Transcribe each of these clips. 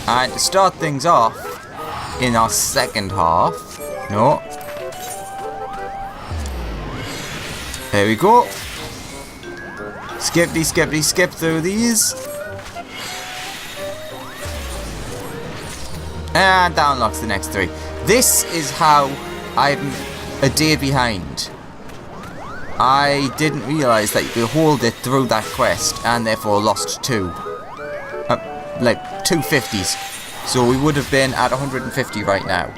And to start things off, in our second half... No. There we go. Skippity, skippity, skip through these. And that unlocks the next 3. This is how I'm a day behind. I didn't realise that you could hold it through that quest and therefore lost 2. Like 2 50s. So we would have been at 150 right now.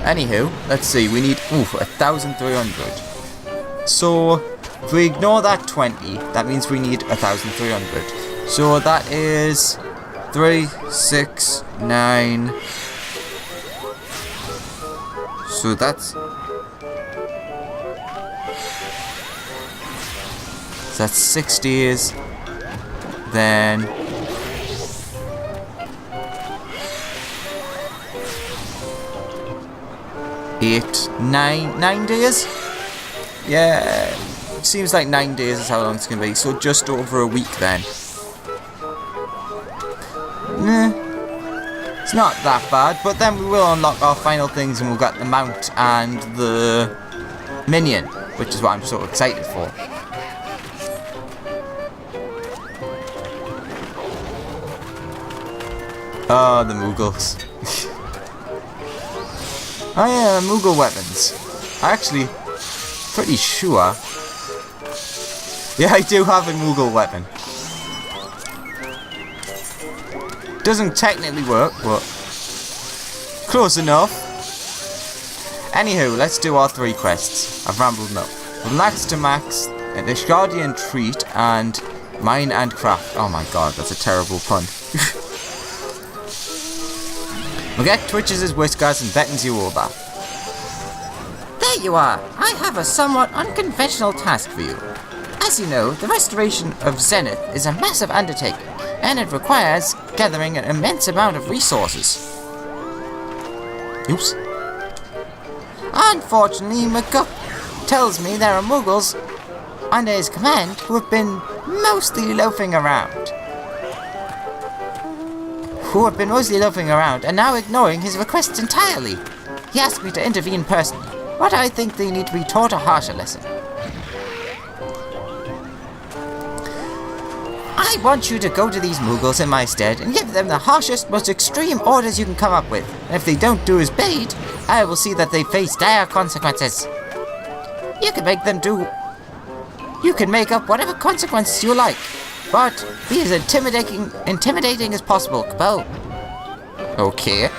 Anywho, let's see, we need 1,300. So if we ignore that 20, that means we need 1,300. So that is 3, 6, 9. So that's 6 days. Then 8, 9 days? Yeah, it seems like 9 days is how long it's going to be, so just over a week then. It's not that bad, but then we will unlock our final things and we'll get the mount and the minion, which is what I'm so excited for. Oh, the Moogles. Oh yeah, Moogle weapons. Actually, pretty sure. Yeah, I do have a Moogle weapon. Doesn't technically work, but close enough. Anywho, let's do our 3 quests. I've rambled enough. Relax to max, the Ishgardian treat, and mine and craft. Oh my god, that's a terrible pun. Mogek twitches his whiskers and beckons you over. There you are! I have a somewhat unconventional task for you. As you know, the restoration of Zenith is a massive undertaking, and it requires gathering an immense amount of resources. Oops. Unfortunately, McGuck tells me there are Moogles under his command who have been mostly loafing around. And now ignoring his requests entirely. He asked me to intervene personally, but I think they need to be taught a harsher lesson. I want you to go to these Moogles in my stead and give them the harshest, most extreme orders you can come up with. And if they don't do as bade, I will see that they face dire consequences. You can make up whatever consequences you like, but be as intimidating as possible, Capo. Okay.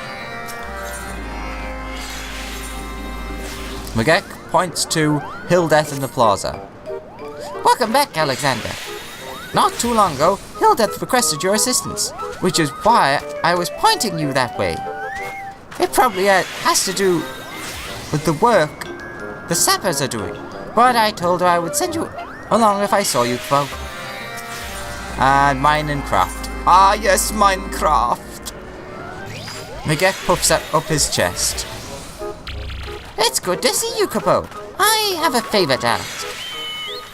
Mogek points to Hildeth in the plaza. Welcome back, Alexander. Not too long ago, Hildeth requested your assistance, which is why I was pointing you that way. It probably has to do with the work the sappers are doing, but I told her I would send you along if I saw you, Capo. And mine and craft. Ah yes, Minecraft. Mogek puffs up his chest. It's good to see you, Capo. I have a favor to ask.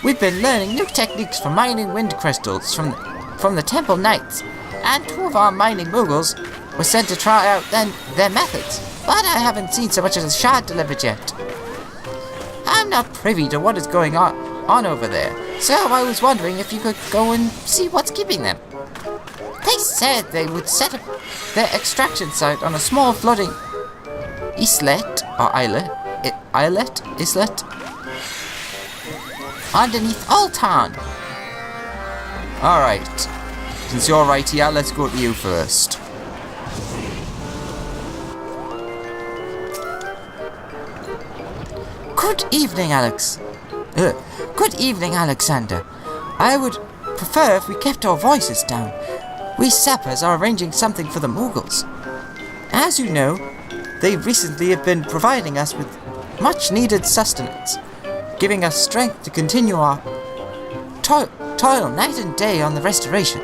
We've been learning new techniques for mining wind crystals from the Temple Knights, and 2 of our mining Moogles were sent to try out their methods, but I haven't seen so much as a shard delivered yet. I'm not privy to what is going on over there, so I was wondering if you could go and see what's keeping them. They said they would set up their extraction site on a small floating islet underneath Altan. Alright. Since you're right here, let's go to you first. Good evening, Alexander. I would prefer if we kept our voices down. We sappers are arranging something for the Moogles. As you know, they recently have been providing us with much-needed sustenance, giving us strength to continue our toil night and day on the restoration.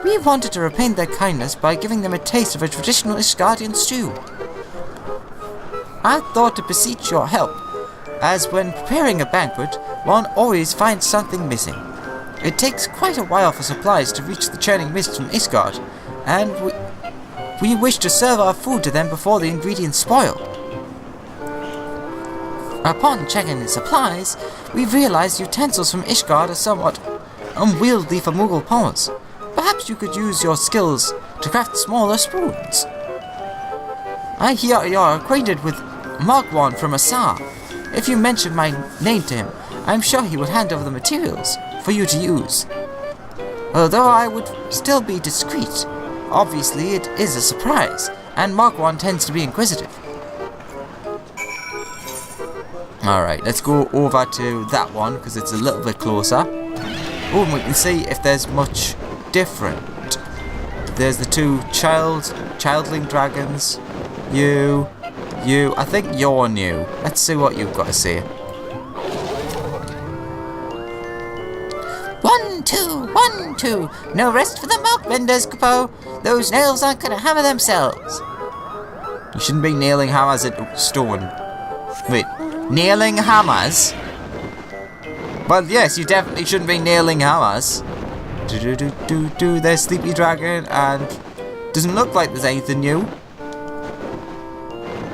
We wanted to repay their kindness by giving them a taste of a traditional Ishgardian stew. I thought to beseech your help, as when preparing a banquet, one always finds something missing. It takes quite a while for supplies to reach the churning mist from Ishgard, and we wish to serve our food to them before the ingredients spoil. Upon checking the supplies, we realized utensils from Ishgard are somewhat unwieldy for Moogle palmers. Perhaps you could use your skills to craft smaller spoons. I hear you're acquainted with Magwan from Asar. If you mention my name to him, I'm sure he would hand over the materials for you to use. Although I would still be discreet. Obviously, it is a surprise, and Magwan tends to be inquisitive. Alright, let's go over to that one, because it's a little bit closer. Oh, and we can see if there's much different. There's the two childling dragons. You. I think you're new. Let's see what you've got to say. 1, 2, 1, 2. No rest for the milk vendors, Capo. Those nails aren't gonna hammer themselves. You shouldn't be nailing hammers into stone. Wait, nailing hammers? Well, yes, you definitely shouldn't be nailing hammers. There's Sleepy Dragon, and doesn't look like there's anything new.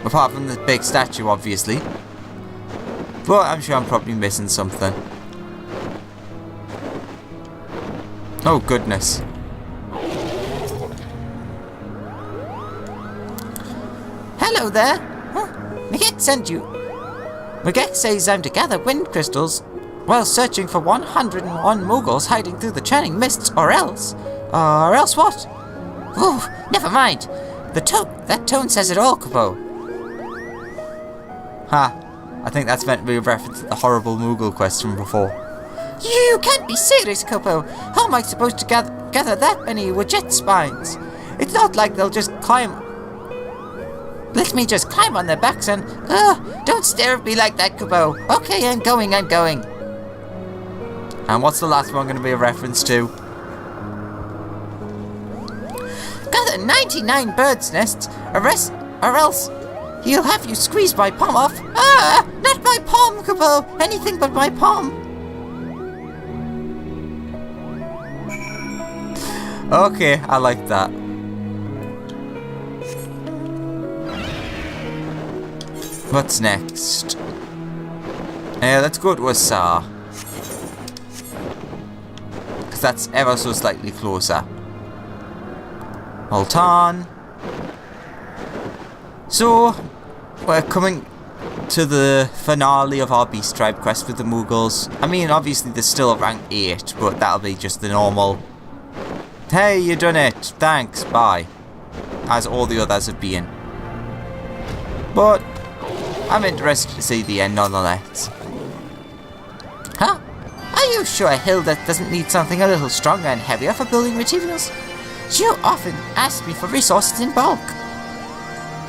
Apart from the big statue, obviously. But I'm sure I'm probably missing something. Oh, goodness. Hello there. Maget sent you. Maget says I'm to gather wind crystals while searching for 101 Moogles hiding through the churning mists, or else what? Oh, never mind. That tone says it all, Capo. Ha! I think that's meant to be a reference to the horrible Moogle quest from before. You can't be serious, Capo. How am I supposed to gather that many Widget spines? It's not like they'll just climb. Let me just climb on their backs and... don't stare at me like that, Capo. Okay, I'm going. And what's the last one going to be a reference to? Gather 99 birds' nests, or else he'll have you squeeze my palm off. Ah! Not my palm, Capo! Anything but my palm! Okay, I like that. What's next? Let's go to Asar. Because that's ever so slightly closer. Hold on. So, we're coming to the finale of our Beast Tribe quest with the Moogles. I mean, obviously there's still a rank 8, but that'll be just the normal... Hey, you done it! Thanks, bye. As all the others have been. But, I'm interested to see the end nonetheless. Huh? Are you sure Hilda doesn't need something a little stronger and heavier for building materials? You often ask me for resources in bulk.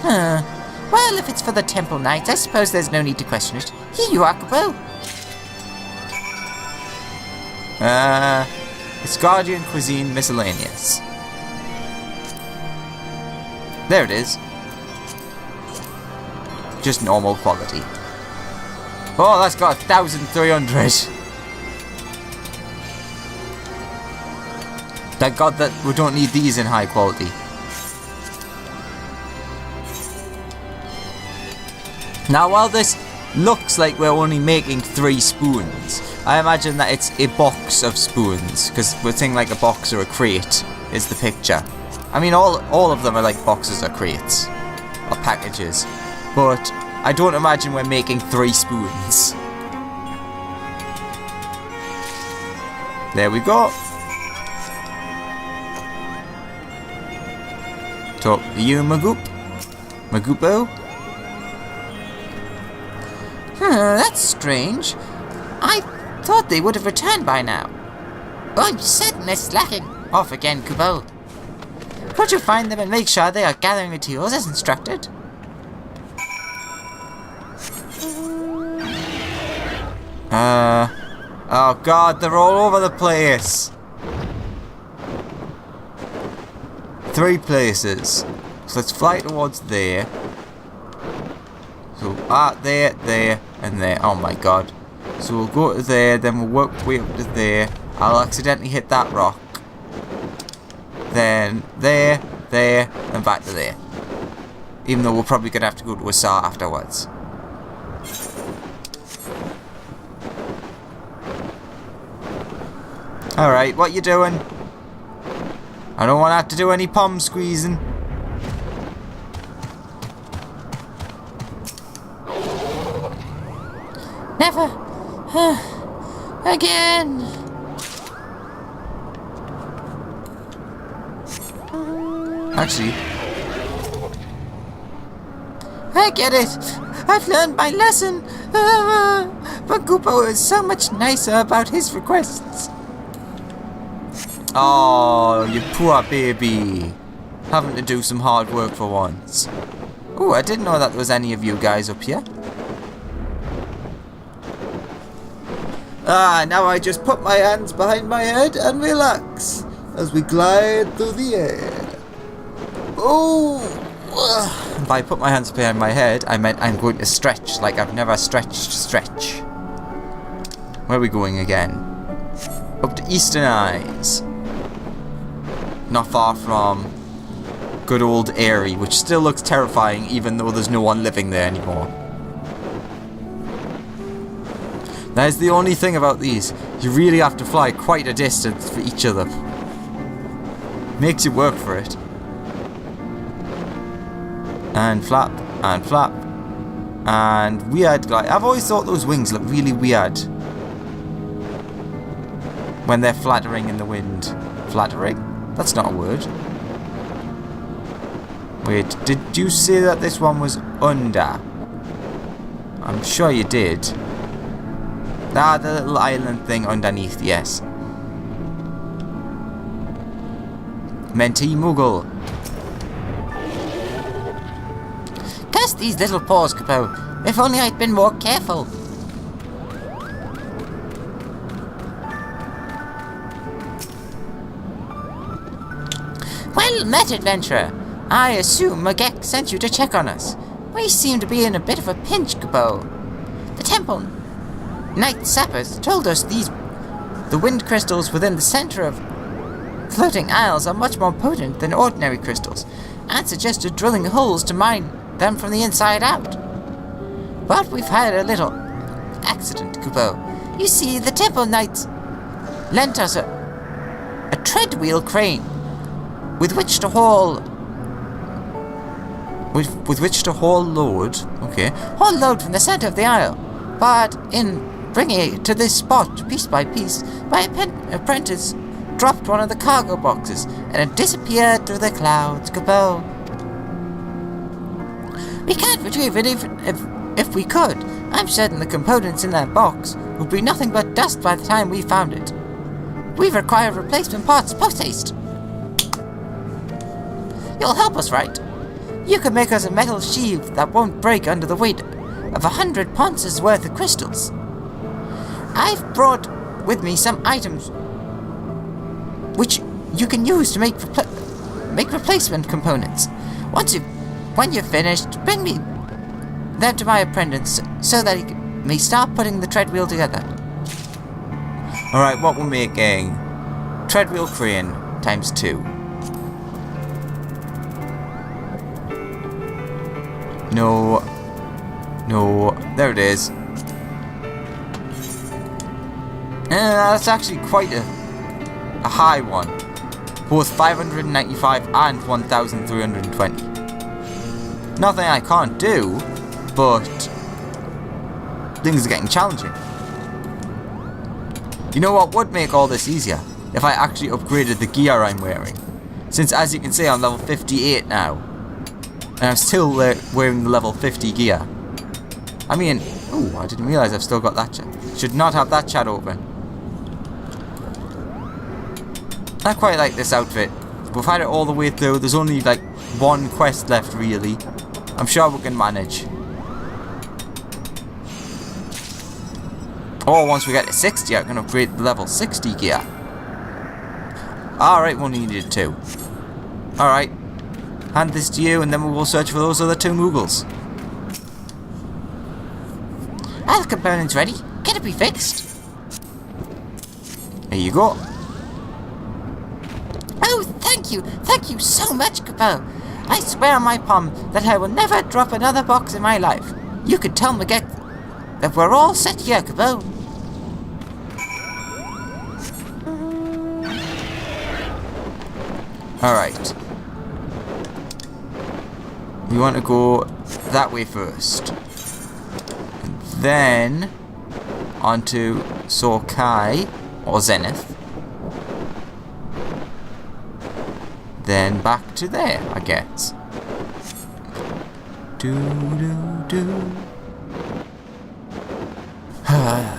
Well, if it's for the Temple Knights, I suppose there's no need to question it. Here you are, Capo. It's Guardian Cuisine Miscellaneous. There it is. Just normal quality. Oh, that's got 1,300. Thank God that we don't need these in high quality. Now, while this looks like we're only making 3 spoons, I imagine that it's a box of spoons, because we're saying like a box or a crate is the picture. I mean, all of them are like boxes or crates, or packages, but I don't imagine we're making 3 spoons. There we go. Talk to you, Magoopo. That's strange. I thought they would have returned by now. I'm certain they're slacking off again, Kubo. Could you find them and make sure they are gathering materials as instructed? Oh God, they're all over the place. 3 places. So let's fly towards there. So, there, and there. Oh my God. So we'll go to there, then we'll work way up to there. I'll accidentally hit that rock. then there, and back to there. Even though we're probably going to have to go to a saw afterwards. Alright, what you doing? I don't want to have to do any palm squeezing. Never. Again. Actually, I get it. I've learned my lesson. But Goopo is so much nicer about his requests. oh, you poor baby. Having to do some hard work for once. Oh, I didn't know that there was any of you guys up here. Ah, now I just put my hands behind my head and relax as we glide through the air. Oh! If I put my hands behind my head, I meant I'm going to stretch like I've never stretch. Where are we going again? Up to Eastern Eyes. Not far from good old Airy, which still looks terrifying even though there's no one living there anymore. That is the only thing about these. You really have to fly quite a distance for each of them. Makes you work for it. And flap, and flap. And weird glide. I've always thought those wings look really weird when they're flattering in the wind. Flattering? That's not a word. Wait, did you say that this one was under? I'm sure you did. Ah, the little island thing underneath, yes. Mentee Moogle. Curse these little paws, Capo. If only I'd been more careful. Well met, adventurer. I assume Magek sent you to check on us. We seem to be in a bit of a pinch, Capo. The temple Knight Sappers told us the wind crystals within the center of floating isles are much more potent than ordinary crystals, and suggested drilling holes to mine them from the inside out. But we've had a little accident, Kupo. You see, the Temple Knights lent us a treadwheel crane with which to haul load from the center of the isle. But in bringing it to this spot piece by piece, my apprentice dropped one of the cargo boxes and it disappeared through the clouds. Kupo. We can't retrieve it even if we could. I'm certain the components in that box would be nothing but dust by the time we found it. We require replacement parts post-haste. You'll help us, right? You can make us a metal sheath that won't break under the weight of 100 ponces worth of crystals. I've brought with me some items which you can use to make replacement components. When you're finished, bring me them to my apprentice so that he may start putting the treadwheel together. Alright, what we're making? Treadwheel crane ×2. No, there it is. That's actually quite a high one. Both 595 and 1,320. Nothing I can't do, but things are getting challenging. You know what would make all this easier? If I actually upgraded the gear I'm wearing. Since, as you can see, I'm level 58 now. And I'm still wearing the level 50 gear. I mean, oh, I didn't realise I've still got that chat. Should not have that chat open. I quite like this outfit. We've had it all the way through. There's only like one quest left, really. I'm sure we can manage. Or once we get to 60, I can upgrade the level 60 gear. Alright, we only needed 2. Alright. Hand this to you, and then we will search for those other 2 Moogles. Are the components ready? Can it be fixed? There you go. Oh, thank Thank you so much, Capo. I swear on my palm that I will never drop another box in my life. You could tell Maget that we're all set here, Capo. Alright. We want to go that way first. Then onto Sorkai or Zenith. Then back to there, I guess.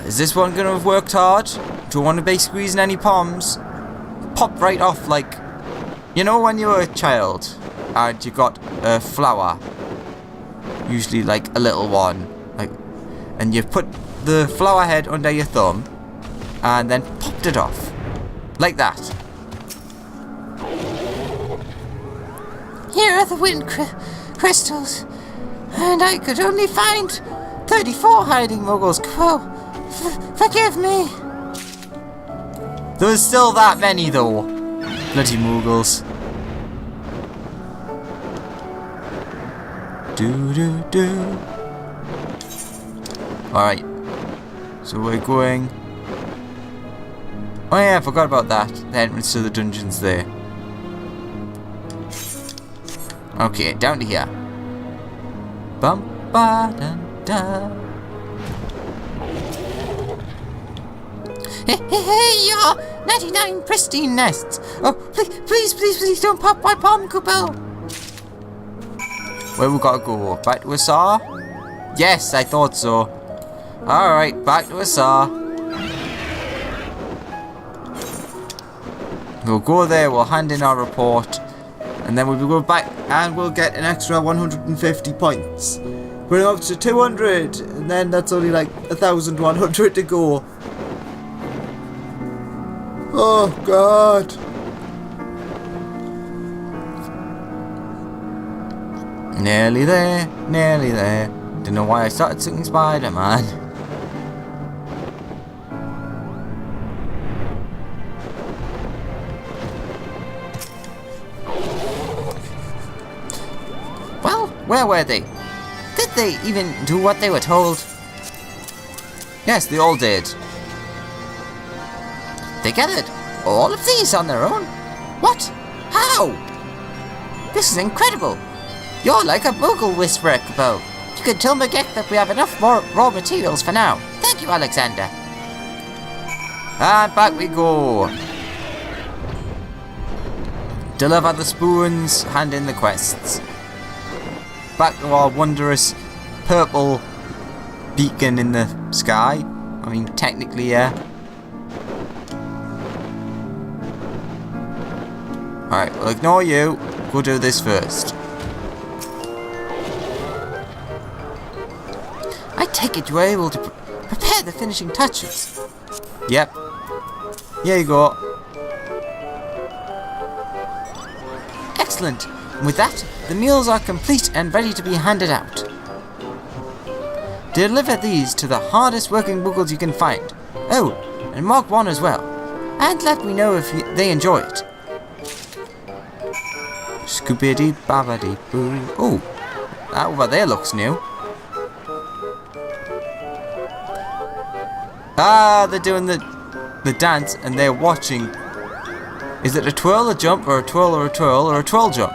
Is this one gonna have worked hard? Don't want to be squeezing any palms. Popped right off like, you know, when you were a child and you got a flower, usually like a little one, like, and you put the flower head under your thumb and then popped it off like that. Here are the wind crystals, and I could only find 34 hiding Moogles. Capo, forgive me. There's still that many though. Bloody Moogles. Alright. So we're going... Oh yeah, I forgot about that. The entrance to the dungeon's there. Okay, down to here. Bum ba dun da. Hey, y'all! 99 pristine nests. Oh, please don't pop my palm, Capo. Where we gotta go? Back to Asar? Yes, I thought so. Alright, back to Asar. We'll go there, we'll hand in our report, and then we'll go back and we'll get an extra 150 points. We're up to 200, and then that's only like 1,100 to go. Oh god. Nearly there, nearly there. Don't know why I started singing Spider-Man. Well, where were they? Did they even do what they were told? Yes, they all did. They gathered all of these on their own? What? How? This is incredible. You're like a Moogle whisperer, Capo. You can tell Maget that we have enough more raw materials for now. Thank you, Alexander. And back we go. Deliver the spoons, hand in the quests. Back to our wondrous purple beacon in the sky. I mean, technically, yeah. Alright, we'll ignore you. Go do this first. I take it you were able to prepare the finishing touches. Yep. Here you go. Excellent. And with that, the meals are complete and ready to be handed out. Deliver these to the hardest working Moogles you can find. Oh, and mark one as well. And let me know if they enjoy it. Scoobity babity boo. Oh, that over there looks new. Ah, they're doing the dance and they're watching. Is it a twirl, a jump, or a twirl, or a twirl, or a twirl jump?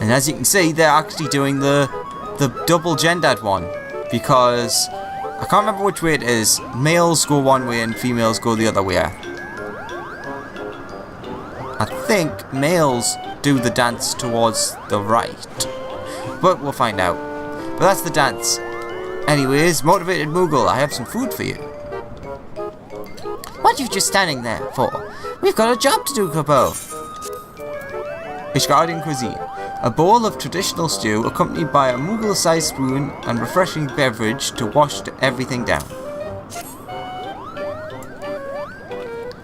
And as you can see, they're actually doing the double gendered one, because I can't remember which way it is. Males go one way and females go the other way. I think males do the dance towards the right, but we'll find out. But that's the dance. Anyways, motivated Moogle, I have some food for you. What are you just standing there for? We've got a job to do, Capo. Ishgardian cuisine. A bowl of traditional stew accompanied by a Moogle-sized spoon and refreshing beverage to wash everything down.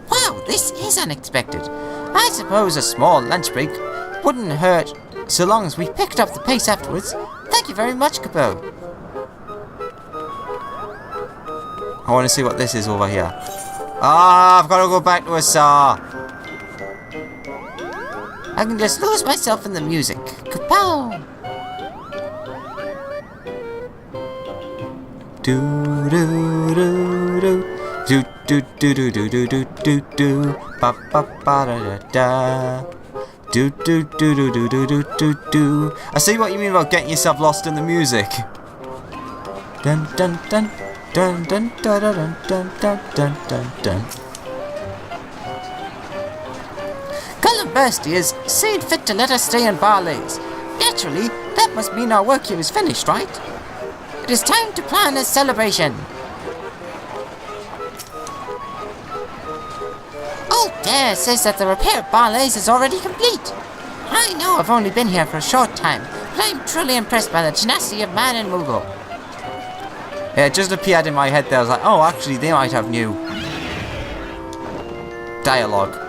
Wow, this is unexpected. I suppose a small lunch break wouldn't hurt so long as we picked up the pace afterwards. Thank you very much, Capo. I want to see what this is over here. Ah, I've got to go back to a saw. I can just lose myself in the music. Kapow! Do do do do do do do do do do do do do ba ba ba da da da. Do do do do do do do do do. I see what you mean about getting yourself lost in the music. Dun dun dun dun dun dun dun dun dun dun dun dun. Bursty has seen fit to let us stay in Barley's. Naturally, that must mean our work here is finished, right? It is time to plan a celebration. Old Dare says that the repair of Barley's is already complete. I know I've only been here for a short time, but I'm truly impressed by the tenacity of man and Moogle. Yeah, it just appeared in my head there. I was like, oh, actually, they might have new dialogue.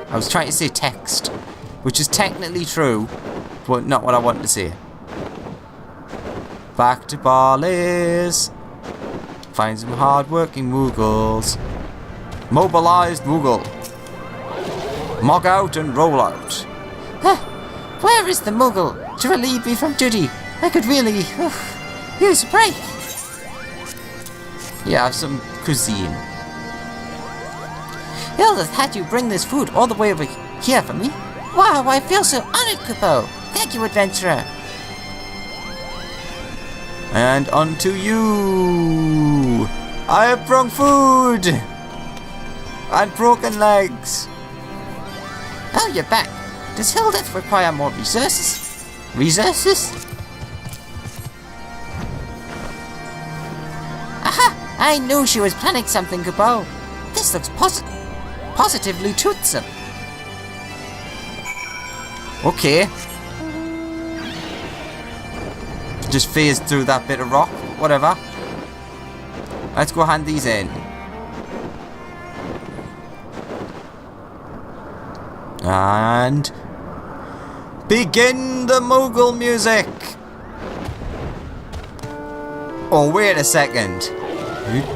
I was trying to say text, which is technically true, but not what I wanted to say. Back to Barley's. Find some hard-working Moogles. Mobilized Moogle. Mog out and roll out. Where is the Moogle to relieve me from duty? I could really use a break. Yeah, have some cuisine. Hilda had you bring this food all the way over here for me. Wow, I feel so honored, Kupo. Thank you, adventurer. And unto you. I have brought food. And broken legs. Oh, you're back. Does Hildeth require more resources? Resources? Aha! I knew she was planning something, Kupo. This looks positively toothsome. Okay. Just phased through that bit of rock. Whatever. Let's go hand these in. And begin the Moogle music. Oh, wait a second.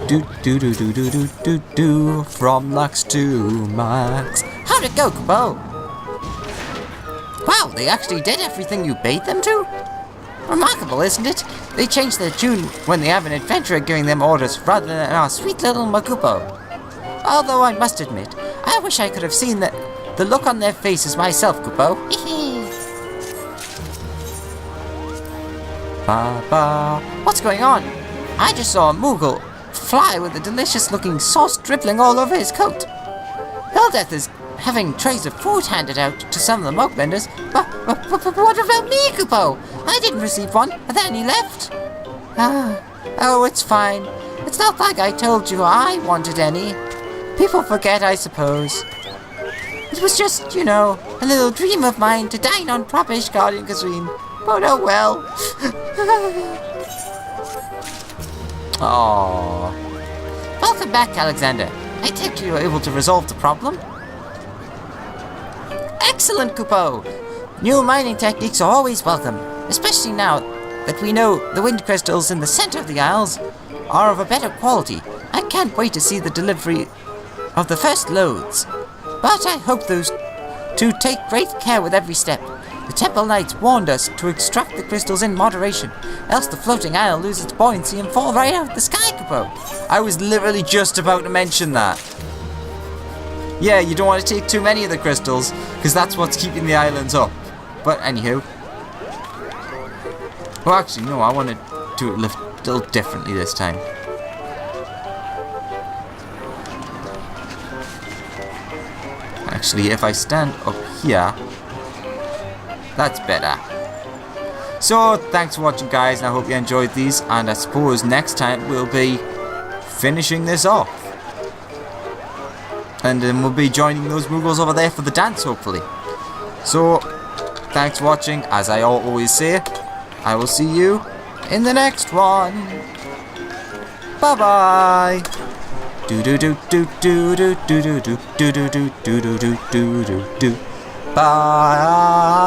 Do do do do do do do do from Lux to Max. How'd it go, Kupo? Wow, they actually did everything you bade them to? Remarkable, isn't it? They change their tune when they have an adventurer giving them orders rather than our sweet little Makupo. Although I must admit, I wish I could have seen the look on their faces myself, Kupo. Ba ba. What's going on? I just saw a Moogle fly with a delicious looking sauce dribbling all over his coat. Hildeth is having trays of food handed out to some of the mug vendors. But what about me, Kupo? I didn't receive one. Are there any left? Oh, it's fine. It's not like I told you I wanted any. People forget, I suppose. It was just, you know, a little dream of mine to dine on Propish Guardian cuisine. But oh well. Aww. Welcome back, Alexander. I take it you were able to resolve the problem. Excellent, Kupo! New mining techniques are always welcome, especially now that we know the wind crystals in the center of the Isles are of a better quality. I can't wait to see the delivery of the first loads. But I hope those two take great care with every step. The Temple Knights warned us to extract the crystals in moderation, else the floating isle loses its buoyancy and fall right out of the sky, Kupo. I was literally just about to mention that. Yeah, you don't want to take too many of the crystals, because that's what's keeping the islands up. But anywho. Well, actually, no, I want to do it a little differently this time. Actually, if I stand up here, that's better. So, thanks for watching, guys, and I hope you enjoyed these, and I suppose next time we'll be finishing this off. And then we'll be joining those Moogles over there for the dance, hopefully. So, thanks for watching. As I always say, I will see you in the next one. Bye-bye. Do do do do do do do do do do do do do do do do do. Bye.